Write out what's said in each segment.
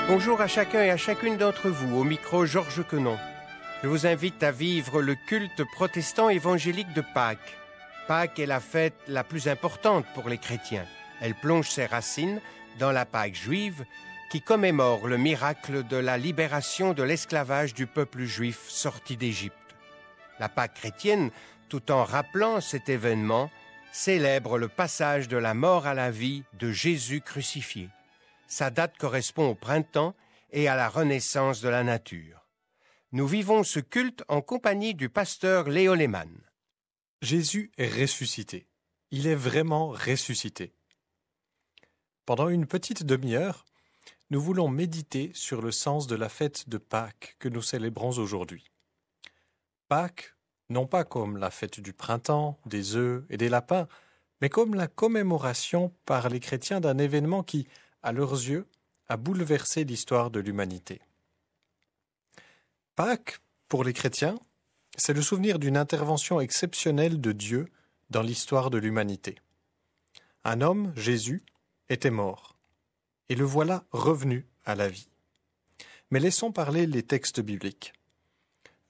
Bonjour à chacun et à chacune d'entre vous, au micro Georges Quenon. Je vous invite à vivre le culte protestant évangélique de Pâques. Pâques est la fête la plus importante pour les chrétiens. Elle plonge ses racines dans la Pâque juive qui commémore le miracle de la libération de l'esclavage du peuple juif sorti d'Égypte. La Pâque chrétienne, tout en rappelant cet événement, célèbre le passage de la mort à la vie de Jésus crucifié. Sa date correspond au printemps et à la renaissance de la nature. Nous vivons ce culte en compagnie du pasteur Léo Lehmann. Jésus est ressuscité. Il est vraiment ressuscité. Pendant une petite demi-heure, nous voulons méditer sur le sens de la fête de Pâques que nous célébrons aujourd'hui. Pâques, non pas comme la fête du printemps, des œufs et des lapins, mais comme la commémoration par les chrétiens d'un événement qui, à leurs yeux, a bouleversé l'histoire de l'humanité. Pâques, pour les chrétiens, c'est le souvenir d'une intervention exceptionnelle de Dieu dans l'histoire de l'humanité. Un homme, Jésus, était mort, et le voilà revenu à la vie. Mais laissons parler les textes bibliques.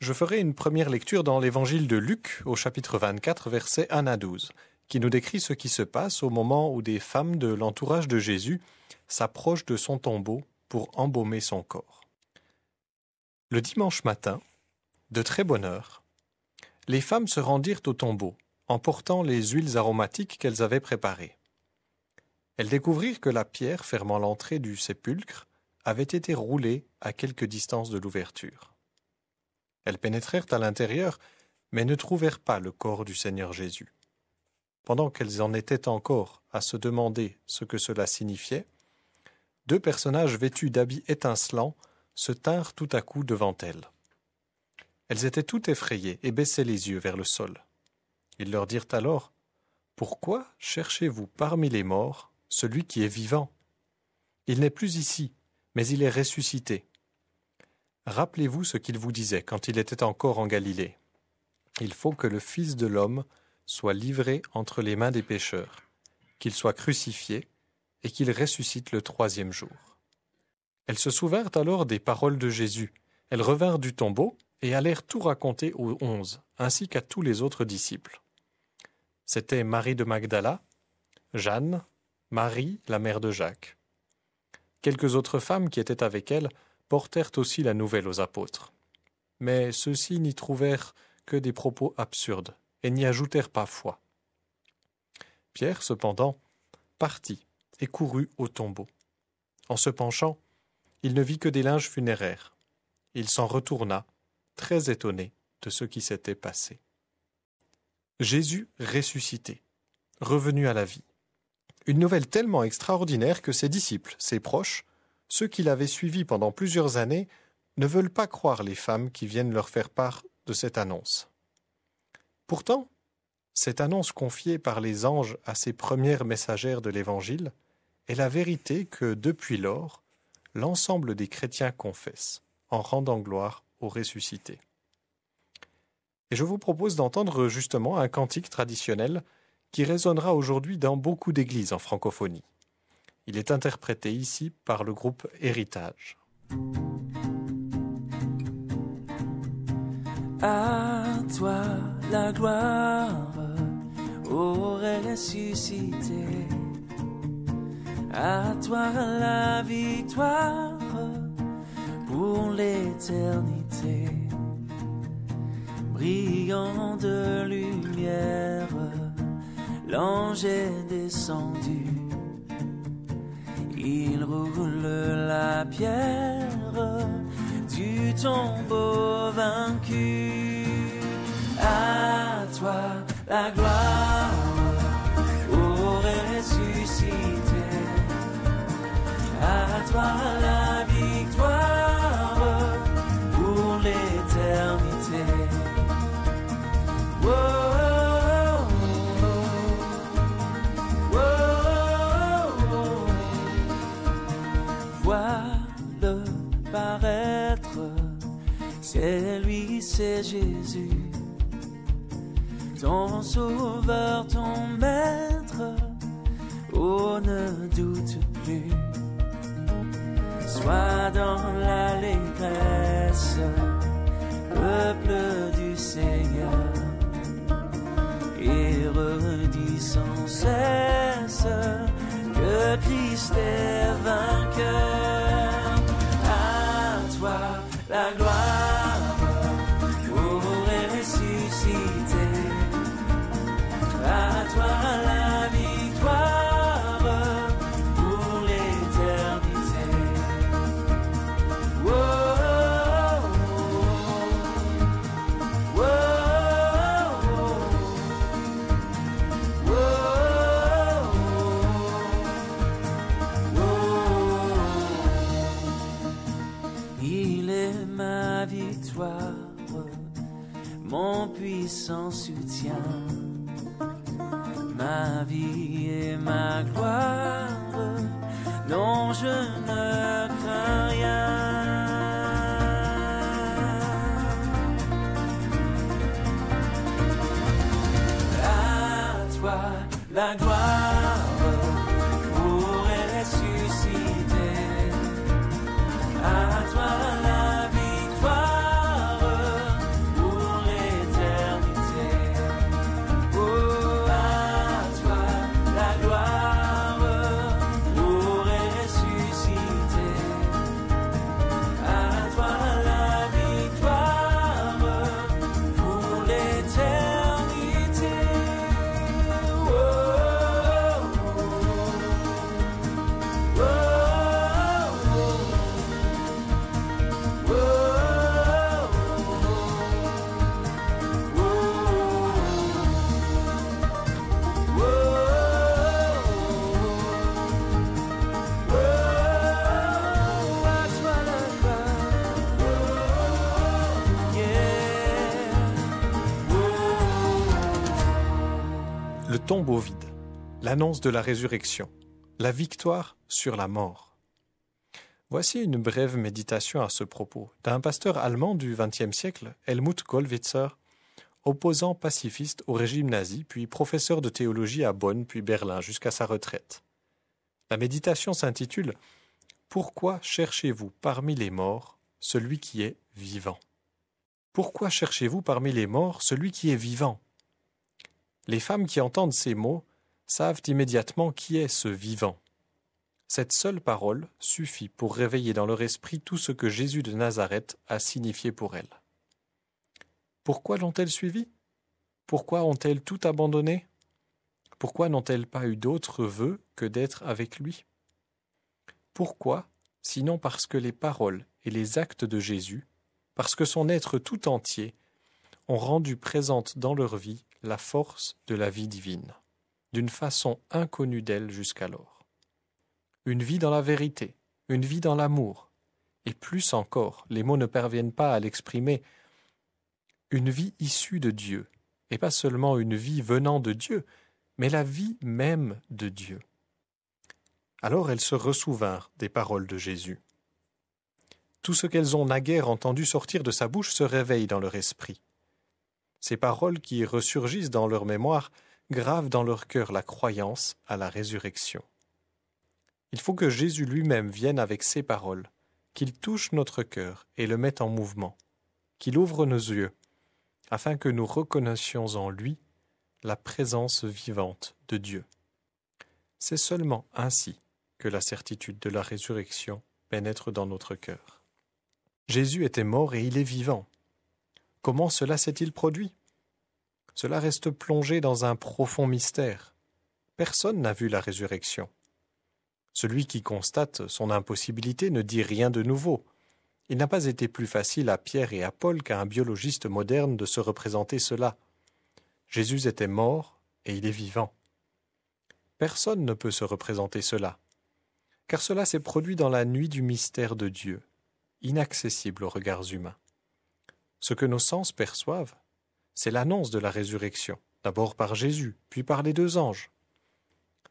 Je ferai une première lecture dans l'évangile de Luc, au chapitre 24, versets 1 à 12, qui nous décrit ce qui se passe au moment où des femmes de l'entourage de Jésus s'approchent de son tombeau pour embaumer son corps. Le dimanche matin, de très bonne heure, les femmes se rendirent au tombeau, en portant les huiles aromatiques qu'elles avaient préparées. Elles découvrirent que la pierre fermant l'entrée du sépulcre avait été roulée à quelque distance de l'ouverture. Elles pénétrèrent à l'intérieur, mais ne trouvèrent pas le corps du Seigneur Jésus. Pendant qu'elles en étaient encore à se demander ce que cela signifiait, deux personnages vêtus d'habits étincelants se tinrent tout à coup devant elles. Elles étaient toutes effrayées et baissaient les yeux vers le sol. Ils leur dirent alors : « Pourquoi cherchez-vous parmi les morts celui qui est vivant ? Il n'est plus ici, mais il est ressuscité. Rappelez-vous ce qu'il vous disait quand il était encore en Galilée. Il faut que le Fils de l'homme soit livré entre les mains des pécheurs, qu'il soit crucifié et qu'il ressuscite le troisième jour. » Elles se souvinrent alors des paroles de Jésus. Elles revinrent du tombeau et allèrent tout raconter aux 11, ainsi qu'à tous les autres disciples. C'étaient Marie de Magdala, Jeanne, Marie, la mère de Jacques. Quelques autres femmes qui étaient avec elles portèrent aussi la nouvelle aux apôtres. Mais ceux-ci n'y trouvèrent que des propos absurdes et n'y ajoutèrent pas foi. Pierre, cependant, partit et courut au tombeau. En se penchant, il ne vit que des linges funéraires. Il s'en retourna, très étonné de ce qui s'était passé. Jésus ressuscité, revenu à la vie. Une nouvelle tellement extraordinaire que ses disciples, ses proches, ceux qui l'avaient suivi pendant plusieurs années, ne veulent pas croire les femmes qui viennent leur faire part de cette annonce. Pourtant, cette annonce confiée par les anges à ces premières messagères de l'Évangile est la vérité que, depuis lors, l'ensemble des chrétiens confessent, en rendant gloire au ressuscité. Et je vous propose d'entendre justement un cantique traditionnel qui résonnera aujourd'hui dans beaucoup d'églises en francophonie. Il est interprété ici par le groupe Héritage. À toi la gloire, ô ressuscité. À toi la victoire pour l'éternité. Brillant de lumière, l'ange est descendu. Il roule la pierre du tombeau vaincu. À toi la gloire, ô ressuscité. À toi la victoire pour l'éternité. Oh, oh, oh, oh. Vois-le paraître, c'est lui, c'est Jésus, ton sauveur, ton maître. Oh, ne doute plus. Sois dans l'allégresse, peuple du Seigneur, et redis sans cesse que Christ est vainqueur. À toi la gloire pour ressusciter, à toi la victoire pour l'éternité. Oh, oh, oh, oh, oh, oh. Il est ma victoire, mon puissant soutien, ma vie et ma gloire. Non, je ne crains rien. À toi la gloire pour ressusciter, à toi la victoire pour l'éternité. Oh, à toi la gloire pour ressusciter, à toi la victoire pour l'éternité. Oh, oh, oh, oh, Le tombeau vide, l'annonce de la résurrection, la victoire sur la mort. Voici une brève méditation à ce propos d'un pasteur allemand du XXe siècle, Helmut Gollwitzer, opposant pacifiste au régime nazi, puis professeur de théologie à Bonn puis Berlin jusqu'à sa retraite. La méditation s'intitule « Pourquoi cherchez-vous parmi les morts celui qui est vivant ?» Pourquoi cherchez-vous parmi les morts celui qui est vivant ? Les femmes qui entendent ces mots savent immédiatement qui est ce vivant. Cette seule parole suffit pour réveiller dans leur esprit tout ce que Jésus de Nazareth a signifié pour elles. Pourquoi l'ont-elles suivi ? Pourquoi ont-elles tout abandonné ? Pourquoi n'ont-elles pas eu d'autre vœu que d'être avec lui ? Pourquoi, sinon parce que les paroles et les actes de Jésus, parce que son être tout entier, ont rendu présente dans leur vie la force de la vie divine, d'une façon inconnue d'elles jusqu'alors. Une vie dans la vérité, une vie dans l'amour, et plus encore, les mots ne parviennent pas à l'exprimer, une vie issue de Dieu, et pas seulement une vie venant de Dieu, mais la vie même de Dieu. Alors elles se ressouvinrent des paroles de Jésus. Tout ce qu'elles ont naguère entendu sortir de sa bouche se réveille dans leur esprit. Ces paroles qui ressurgissent dans leur mémoire gravent dans leur cœur la croyance à la résurrection. Il faut que Jésus lui-même vienne avec ces paroles, qu'il touche notre cœur et le mette en mouvement, qu'il ouvre nos yeux, afin que nous reconnaissions en lui la présence vivante de Dieu. C'est seulement ainsi que la certitude de la résurrection pénètre dans notre cœur. Jésus était mort et il est vivant. Comment cela s'est-il produit ? Cela reste plongé dans un profond mystère. Personne n'a vu la résurrection. Celui qui constate son impossibilité ne dit rien de nouveau. Il n'a pas été plus facile à Pierre et à Paul qu'à un biologiste moderne de se représenter cela. Jésus était mort et il est vivant. Personne ne peut se représenter cela, car cela s'est produit dans la nuit du mystère de Dieu, inaccessible aux regards humains. Ce que nos sens perçoivent, c'est l'annonce de la résurrection, d'abord par Jésus, puis par les deux anges.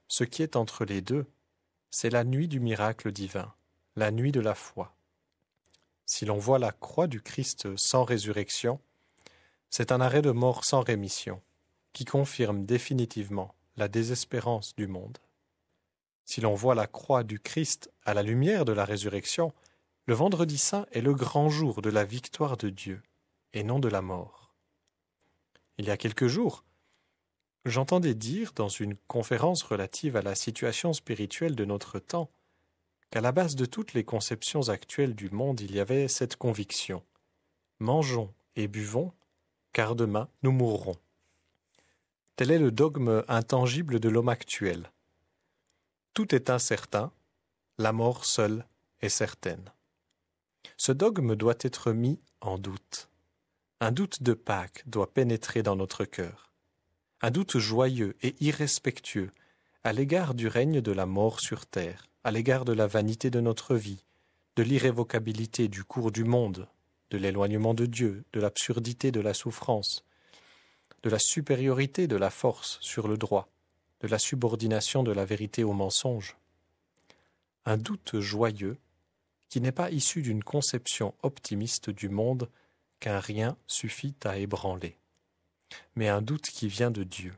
Ce qui est entre les deux, c'est la nuit du miracle divin, la nuit de la foi. Si l'on voit la croix du Christ sans résurrection, c'est un arrêt de mort sans rémission, qui confirme définitivement la désespérance du monde. Si si l'on voit la croix du Christ à la lumière de la résurrection, le vendredi saint est le grand jour de la victoire de Dieu, et non de la mort. Il y a quelques jours, j'entendais dire dans une conférence relative à la situation spirituelle de notre temps qu'à la base de toutes les conceptions actuelles du monde, il y avait cette conviction: mangeons et buvons, car demain nous mourrons. Tel est le dogme intangible de l'homme actuel. Tout est incertain, la mort seule est certaine. Ce dogme doit être mis en doute. Un doute de Pâques doit pénétrer dans notre cœur. Un doute joyeux et irrespectueux à l'égard du règne de la mort sur terre, à l'égard de la vanité de notre vie, de l'irrévocabilité du cours du monde, de l'éloignement de Dieu, de l'absurdité de la souffrance, de la supériorité de la force sur le droit, de la subordination de la vérité au mensonge. Un doute joyeux qui n'est pas issu d'une conception optimiste du monde qu'un rien suffit à ébranler, mais un doute qui vient de Dieu,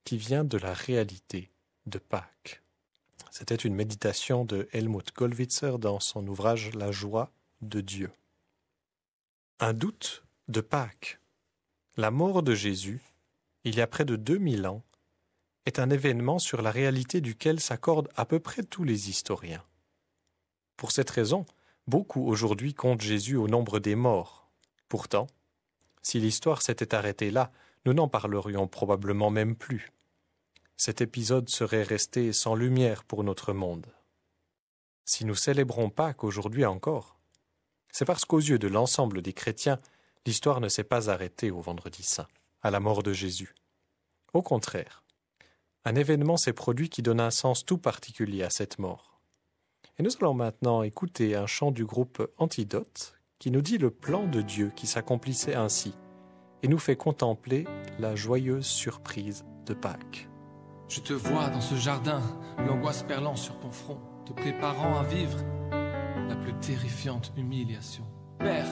qui vient de la réalité de Pâques. C'était une méditation de Helmut Gollwitzer dans son ouvrage « La joie de Dieu ». Un doute de Pâques. La mort de Jésus, il y a près de 2000 ans, est un événement sur la réalité duquel s'accordent à peu près tous les historiens. Pour cette raison, beaucoup aujourd'hui comptent Jésus au nombre des morts. Pourtant, si l'histoire s'était arrêtée là, nous n'en parlerions probablement même plus. Cet épisode serait resté sans lumière pour notre monde. Si nous célébrons Pâques aujourd'hui encore, c'est parce qu'aux yeux de l'ensemble des chrétiens, l'histoire ne s'est pas arrêtée au Vendredi Saint, à la mort de Jésus. Au contraire, un événement s'est produit qui donne un sens tout particulier à cette mort. Et nous allons maintenant écouter un chant du groupe Antidote qui nous dit le plan de Dieu qui s'accomplissait ainsi et nous fait contempler la joyeuse surprise de Pâques. Je te vois dans ce jardin, l'angoisse perlant sur ton front, te préparant à vivre la plus terrifiante humiliation. Père,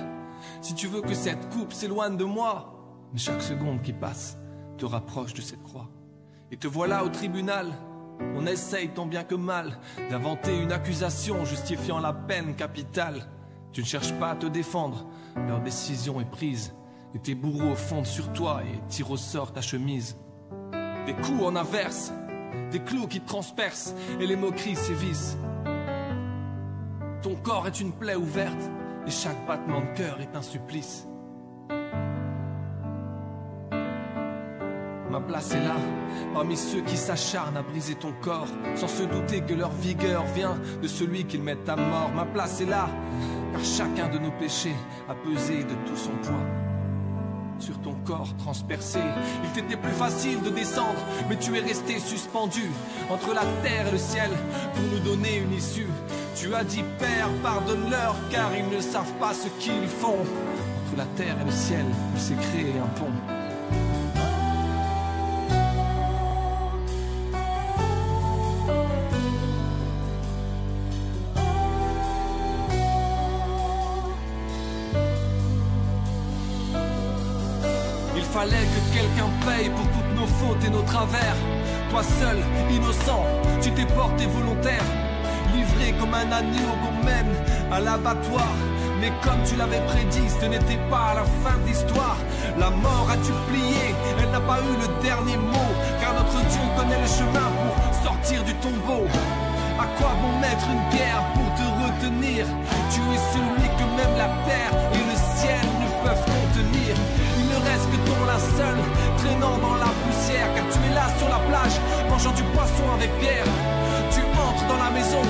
si tu veux que cette coupe s'éloigne de moi, mais chaque seconde qui passe te rapproche de cette croix. Et te voilà au tribunal, on essaye tant bien que mal d'inventer une accusation justifiant la peine capitale. Tu ne cherches pas à te défendre, leur décision est prise, et tes bourreaux fondent sur toi et tirent au sort ta chemise. Des coups en averse, des clous qui te transpercent et les moqueries sévissent. Ton corps est une plaie ouverte et chaque battement de cœur est un supplice. Ma place est là, parmi ceux qui s'acharnent à briser ton corps, sans se douter que leur vigueur vient de celui qu'ils mettent à mort. Ma place est là, car chacun de nos péchés a pesé de tout son poids sur ton corps transpercé. Il t'était plus facile de descendre, mais tu es resté suspendu entre la terre et le ciel pour nous donner une issue. Tu as dit, Père, pardonne-leur, car ils ne savent pas ce qu'ils font. Entre la terre et le ciel, il s'est créé un pont. Il fallait que quelqu'un paye pour toutes nos fautes et nos travers. Toi seul, innocent, tu t'es porté volontaire, livré comme un agneau qu'on mène à l'abattoir. Mais comme tu l'avais prédit, ce n'était pas la fin de l'histoire. La mort a-tu plié, elle n'a pas eu le dernier mot, car notre Dieu connaît le chemin pour sortir du tombeau. À quoi bon mettre une guerre pour te retenir? Tu es celui que même la terre et le ciel ne peuvent contenir. Il ne reste que ton linceul traînant dans la poussière, car tu es là sur la plage, mangeant du poisson avec Pierre. Tu entres dans la maison,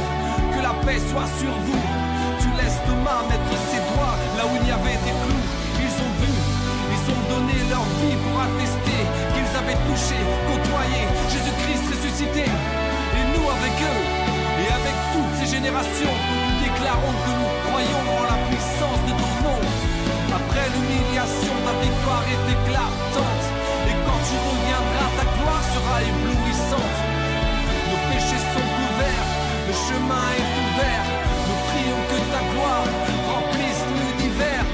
que la paix soit sur vous. Tu laisses Thomas mettre ses doigts là où il y avait des clous. Ils ont vu, ils ont donné leur vie pour attester qu'ils avaient touché, côtoyé Jésus-Christ ressuscité. Et nous avec eux, et avec toutes ces générations, déclarons que nous croyons en la puissance de ton nom. Après l'humiliation, ta victoire est éclatante, et quand tu reviendras, ta gloire sera éblouissante. Nos péchés sont couverts, le chemin est ouvert. Nous prions que ta gloire remplisse l'univers.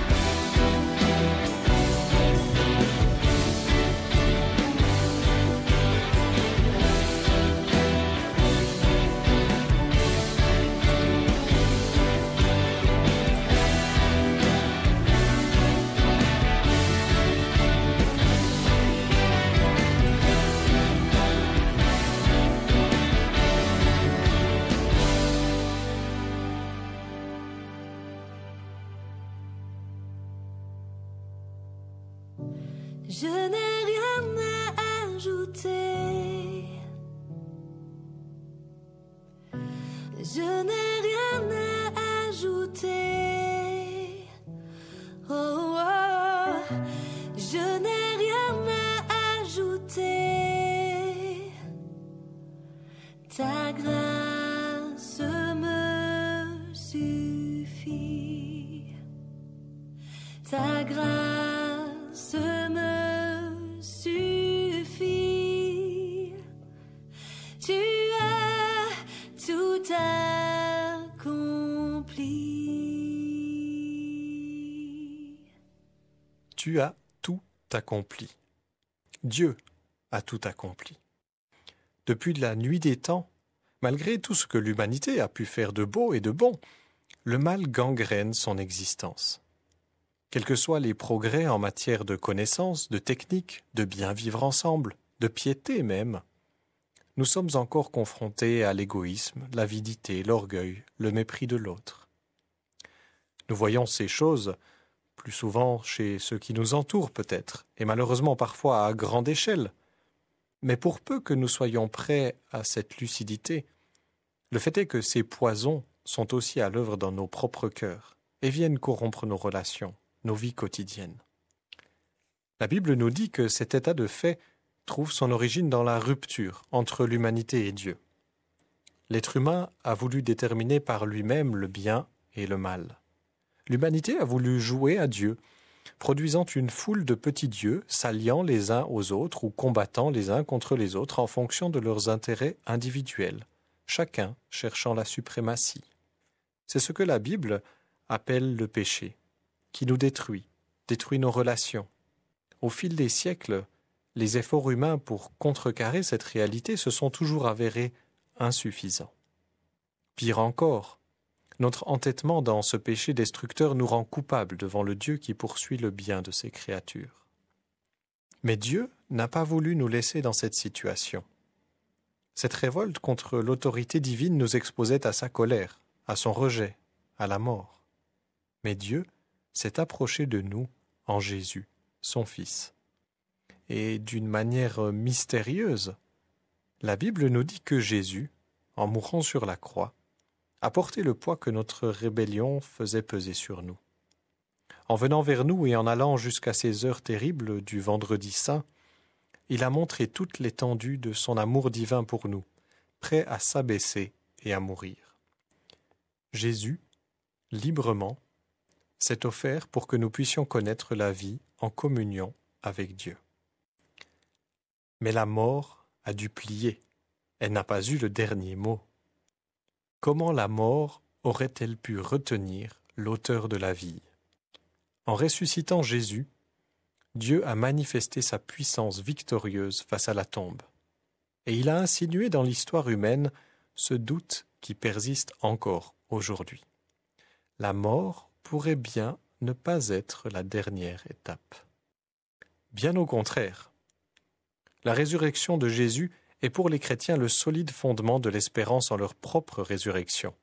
Je n'ai rien à ajouter. Oh, oh, oh. Je n'ai rien à ajouter. Ta grâce me suffit. Ta grâce me suffit. Tu as tout accompli. Tu as tout accompli. Dieu a tout accompli. Depuis la nuit des temps, malgré tout ce que l'humanité a pu faire de beau et de bon, le mal gangrène son existence. Quels que soient les progrès en matière de connaissances, de techniques, de bien vivre ensemble, de piété même, nous sommes encore confrontés à l'égoïsme, l'avidité, l'orgueil, le mépris de l'autre. Nous voyons ces choses plus souvent chez ceux qui nous entourent peut-être, et malheureusement parfois à grande échelle. Mais pour peu que nous soyons prêts à cette lucidité, le fait est que ces poisons sont aussi à l'œuvre dans nos propres cœurs et viennent corrompre nos relations, nos vies quotidiennes. La Bible nous dit que cet état de fait trouve son origine dans la rupture entre l'humanité et Dieu. L'être humain a voulu déterminer par lui-même le bien et le mal. L'humanité a voulu jouer à Dieu, produisant une foule de petits dieux s'alliant les uns aux autres ou combattant les uns contre les autres en fonction de leurs intérêts individuels, chacun cherchant la suprématie. C'est ce que la Bible appelle le péché, qui nous détruit nos relations. Au fil des siècles, les efforts humains pour contrecarrer cette réalité se sont toujours avérés insuffisants. Pire encore, notre entêtement dans ce péché destructeur nous rend coupables devant le Dieu qui poursuit le bien de ses créatures. Mais Dieu n'a pas voulu nous laisser dans cette situation. Cette révolte contre l'autorité divine nous exposait à sa colère, à son rejet, à la mort. Mais Dieu s'est approché de nous en Jésus, son Fils. Et d'une manière mystérieuse, la Bible nous dit que Jésus, en mourant sur la croix, a porté le poids que notre rébellion faisait peser sur nous. En venant vers nous et en allant jusqu'à ces heures terribles du vendredi saint, il a montré toute l'étendue de son amour divin pour nous, prêt à s'abaisser et à mourir. Jésus, librement, s'est offert pour que nous puissions connaître la vie en communion avec Dieu. Mais la mort a dû plier. Elle n'a pas eu le dernier mot. Comment la mort aurait-elle pu retenir l'auteur de la vie? En ressuscitant Jésus, Dieu a manifesté sa puissance victorieuse face à la tombe. Et il a insinué dans l'histoire humaine ce doute qui persiste encore aujourd'hui. La mort pourrait bien ne pas être la dernière étape. Bien au contraire. La résurrection de Jésus est pour les chrétiens le solide fondement de l'espérance en leur propre résurrection.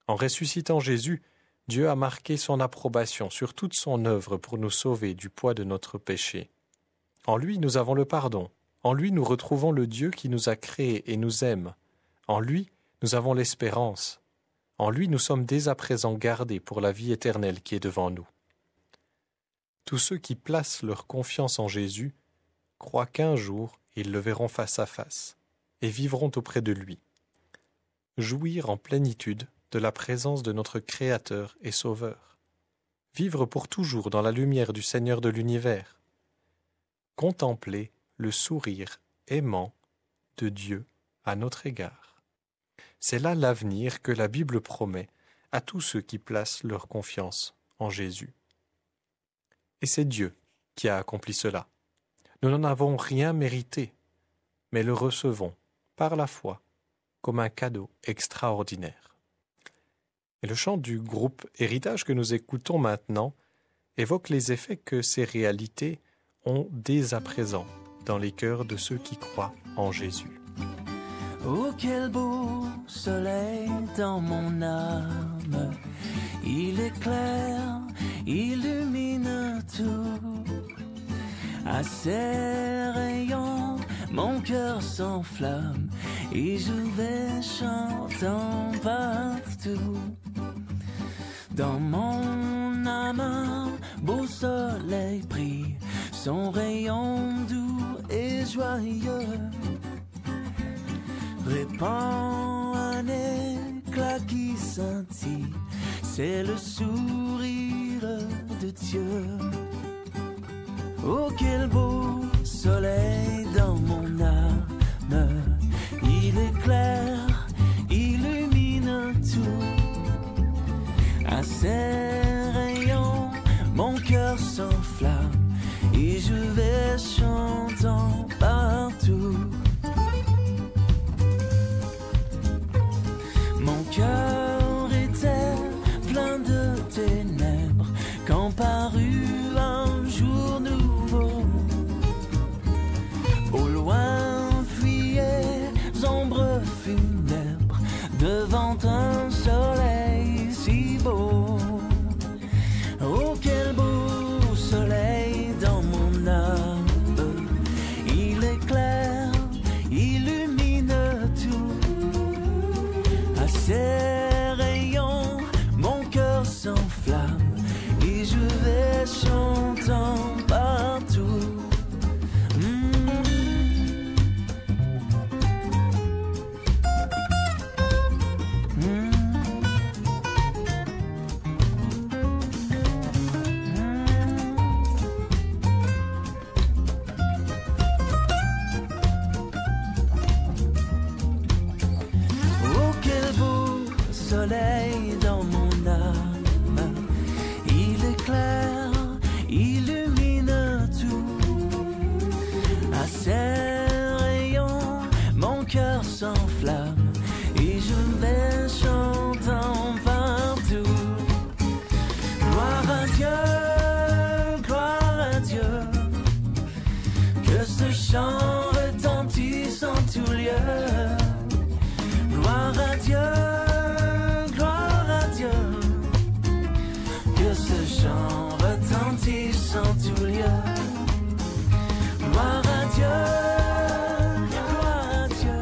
En ressuscitant Jésus, Dieu a marqué son approbation sur toute son œuvre pour nous sauver du poids de notre péché. En lui, nous avons le pardon. En lui, nous retrouvons le Dieu qui nous a créés et nous aime. En lui, nous avons l'espérance. En lui, nous sommes dès à présent gardés pour la vie éternelle qui est devant nous. Tous ceux qui placent leur confiance en Jésus croient qu'un jour, ils le verront face à face et vivront auprès de lui. Jouir en plénitude de la présence de notre Créateur et Sauveur. Vivre pour toujours dans la lumière du Seigneur de l'univers. Contempler le sourire aimant de Dieu à notre égard. C'est là l'avenir que la Bible promet à tous ceux qui placent leur confiance en Jésus. Et c'est Dieu qui a accompli cela. Nous n'en avons rien mérité, mais le recevons par la foi comme un cadeau extraordinaire. Et le chant du groupe Héritage que nous écoutons maintenant évoque les effets que ces réalités ont dès à présent dans les cœurs de ceux qui croient en Jésus. Oh, quel beau soleil dans mon âme, il éclaire, illumine tout. À ses rayons, mon cœur s'enflamme et je vais chantant Dans mon âme, un beau soleil brille, son rayon doux et joyeux répand un éclat qui scintille, c'est le sourire de Dieu. Oh, quel beau soleil dans mon âme, il éclaire, illumine tout. À ses rayons, mon cœur s'enflamme et je vais chantant partout. Mon cœur était plein de ténèbres quand parut un jour nouveau. Au loin fuyaient ombres funèbres devant un soleil si beau. Oh, quel beau soleil dans mon âme, il éclaire, illumine tout. À ses rayons, mon cœur s'enflamme et je vais chantant partout. Soleil dans mon âme, il éclaire, illumine tout. À ses rayons, mon cœur s'enflamme et je vais chantant partout. Gloire à Dieu, que ce chant retentisse en tout lieu. Gloire à Dieu. Chant retentisse en tout lieu. Gloire à Dieu, gloire à Dieu.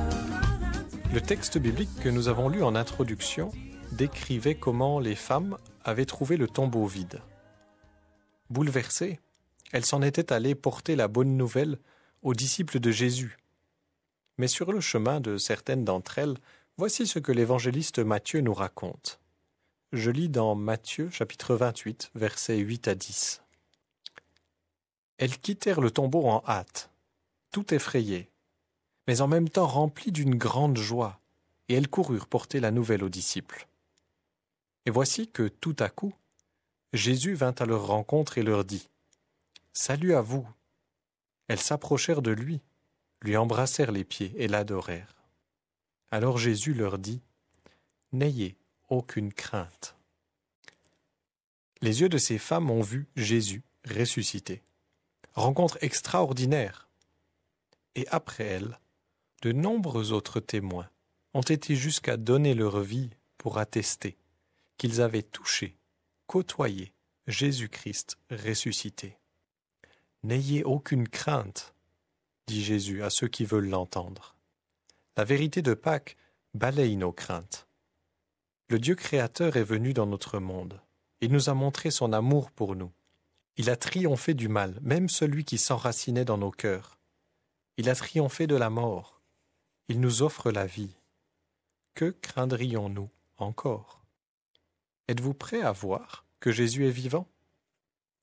Le texte biblique que nous avons lu en introduction décrivait comment les femmes avaient trouvé le tombeau vide. Bouleversées, elles s'en étaient allées porter la bonne nouvelle aux disciples de Jésus. Mais sur le chemin de certaines d'entre elles, voici ce que l'évangéliste Matthieu nous raconte. Je lis dans Matthieu, chapitre 28, versets 8 à 10. Elles quittèrent le tombeau en hâte, tout effrayées, mais en même temps remplies d'une grande joie, et elles coururent porter la nouvelle aux disciples. Et voici que, tout à coup, Jésus vint à leur rencontre et leur dit « Salut à vous !» Elles s'approchèrent de lui, lui embrassèrent les pieds et l'adorèrent. Alors Jésus leur dit « N'ayez aucune crainte. » Les yeux de ces femmes ont vu Jésus ressuscité. Rencontre extraordinaire. Et après elle, de nombreux autres témoins ont été jusqu'à donner leur vie pour attester qu'ils avaient touché, côtoyé Jésus-Christ ressuscité. « N'ayez aucune crainte, » dit Jésus à ceux qui veulent l'entendre. La vérité de Pâques balaye nos craintes. Le Dieu créateur est venu dans notre monde. Il nous a montré son amour pour nous. Il a triomphé du mal, même celui qui s'enracinait dans nos cœurs. Il a triomphé de la mort. Il nous offre la vie. Que craindrions-nous encore? Êtes-vous prêts à voir que Jésus est vivant?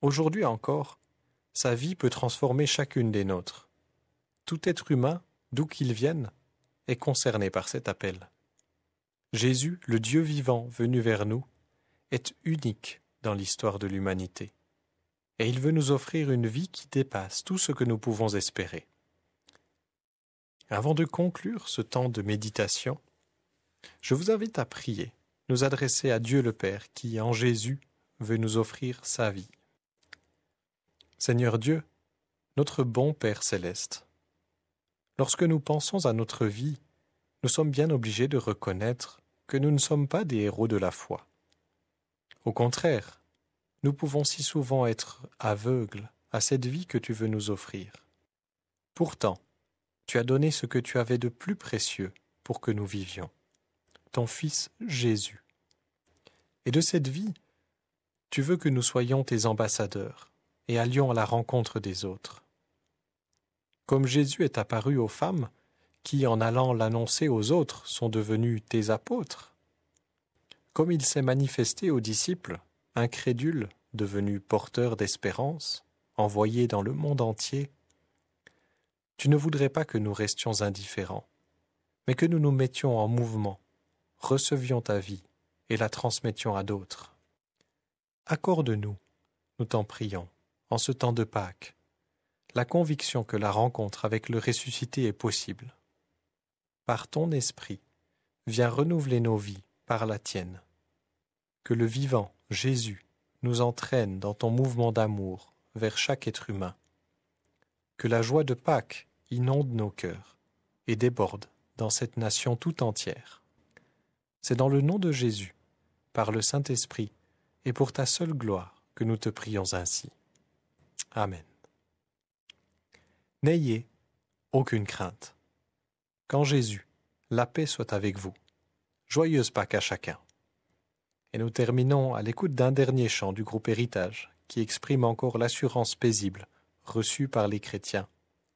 Aujourd'hui encore, sa vie peut transformer chacune des nôtres. Tout être humain, d'où qu'il vienne, est concerné par cet appel. Jésus, le Dieu vivant venu vers nous, est unique dans l'histoire de l'humanité. Et il veut nous offrir une vie qui dépasse tout ce que nous pouvons espérer. Avant de conclure ce temps de méditation, je vous invite à prier, nous adresser à Dieu le Père qui, en Jésus, veut nous offrir sa vie. Seigneur Dieu, notre bon Père céleste, lorsque nous pensons à notre vie, nous sommes bien obligés de reconnaître que nous ne sommes pas des héros de la foi. Au contraire, nous pouvons si souvent être aveugles à cette vie que tu veux nous offrir. Pourtant, tu as donné ce que tu avais de plus précieux pour que nous vivions, ton Fils Jésus. Et de cette vie, Tu veux que nous soyons tes ambassadeurs et allions à la rencontre des autres. Comme Jésus est apparu aux femmes, qui, en allant l'annoncer aux autres, sont devenus tes apôtres, comme il s'est manifesté aux disciples, incrédules, devenus porteurs d'espérance, envoyés dans le monde entier, tu ne voudrais pas que nous restions indifférents, mais que nous nous mettions en mouvement, recevions ta vie et la transmettions à d'autres. Accorde-nous, nous t'en prions, en ce temps de Pâques, la conviction que la rencontre avec le ressuscité est possible. Par ton esprit, viens renouveler nos vies par la tienne. Que le vivant, Jésus, nous entraîne dans ton mouvement d'amour vers chaque être humain. Que la joie de Pâques inonde nos cœurs et déborde dans cette nation tout entière. C'est dans le nom de Jésus, par le Saint-Esprit et pour ta seule gloire que nous te prions ainsi. Amen. N'ayez aucune crainte. Qu'en Jésus, la paix soit avec vous. Joyeuse Pâques à chacun. Et nous terminons à l'écoute d'un dernier chant du groupe Héritage qui exprime encore l'assurance paisible reçue par les chrétiens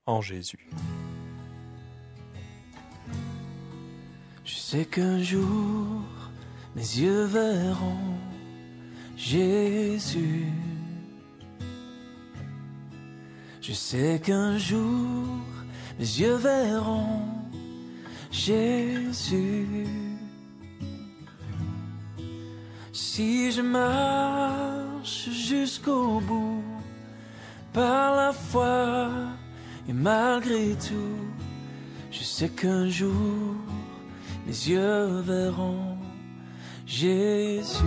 en Jésus. Je sais qu'un jour, mes yeux verront Jésus. Je sais qu'un jour, mes yeux verront Jésus. Si je marche jusqu'au bout, par la foi et malgré tout, je sais qu'un jour, mes yeux verront Jésus.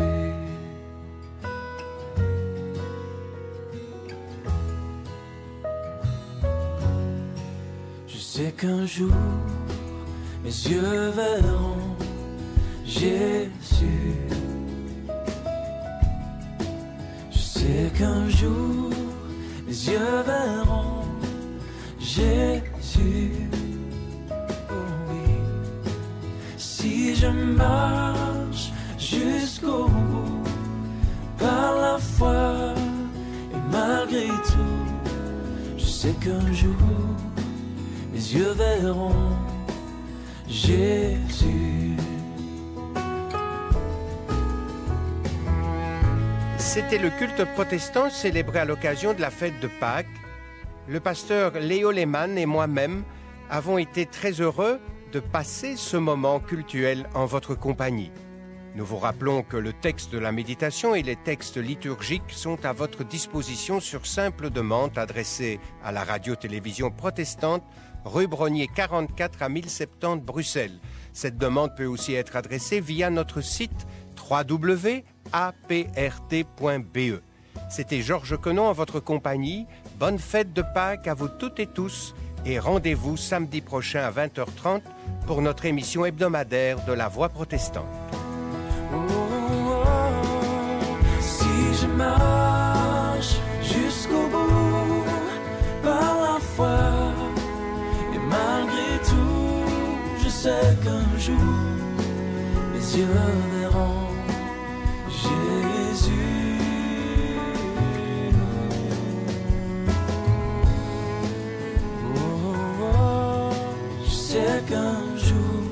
Je sais qu'un jour, mes yeux verront Jésus. Je sais qu'un jour, mes yeux verront Jésus. Oh oui. Si je marche jusqu'au bout, par la foi et malgré tout, je sais qu'un jour, mes yeux verront Jésus. C'était le culte protestant célébré à l'occasion de la fête de Pâques. Le pasteur Léo Lehmann et moi-même avons été très heureux de passer ce moment cultuel en votre compagnie. Nous vous rappelons que le texte de la méditation et les textes liturgiques sont à votre disposition sur simple demande adressée à la radio-télévision protestante, rue Brognier 44 à 1070 Bruxelles. Cette demande peut aussi être adressée via notre site www.aprt.be. C'était Georges Quenon en votre compagnie. Bonne fête de Pâques à vous toutes et tous et rendez-vous samedi prochain à 20h30 pour notre émission hebdomadaire de la Voix protestante. Si je marche jusqu'au bout, par la foi, et malgré tout, je sais qu'un jour, mes yeux verront Jésus. Je sais qu'un jour,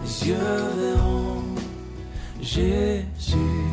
mes yeux verront Jésus.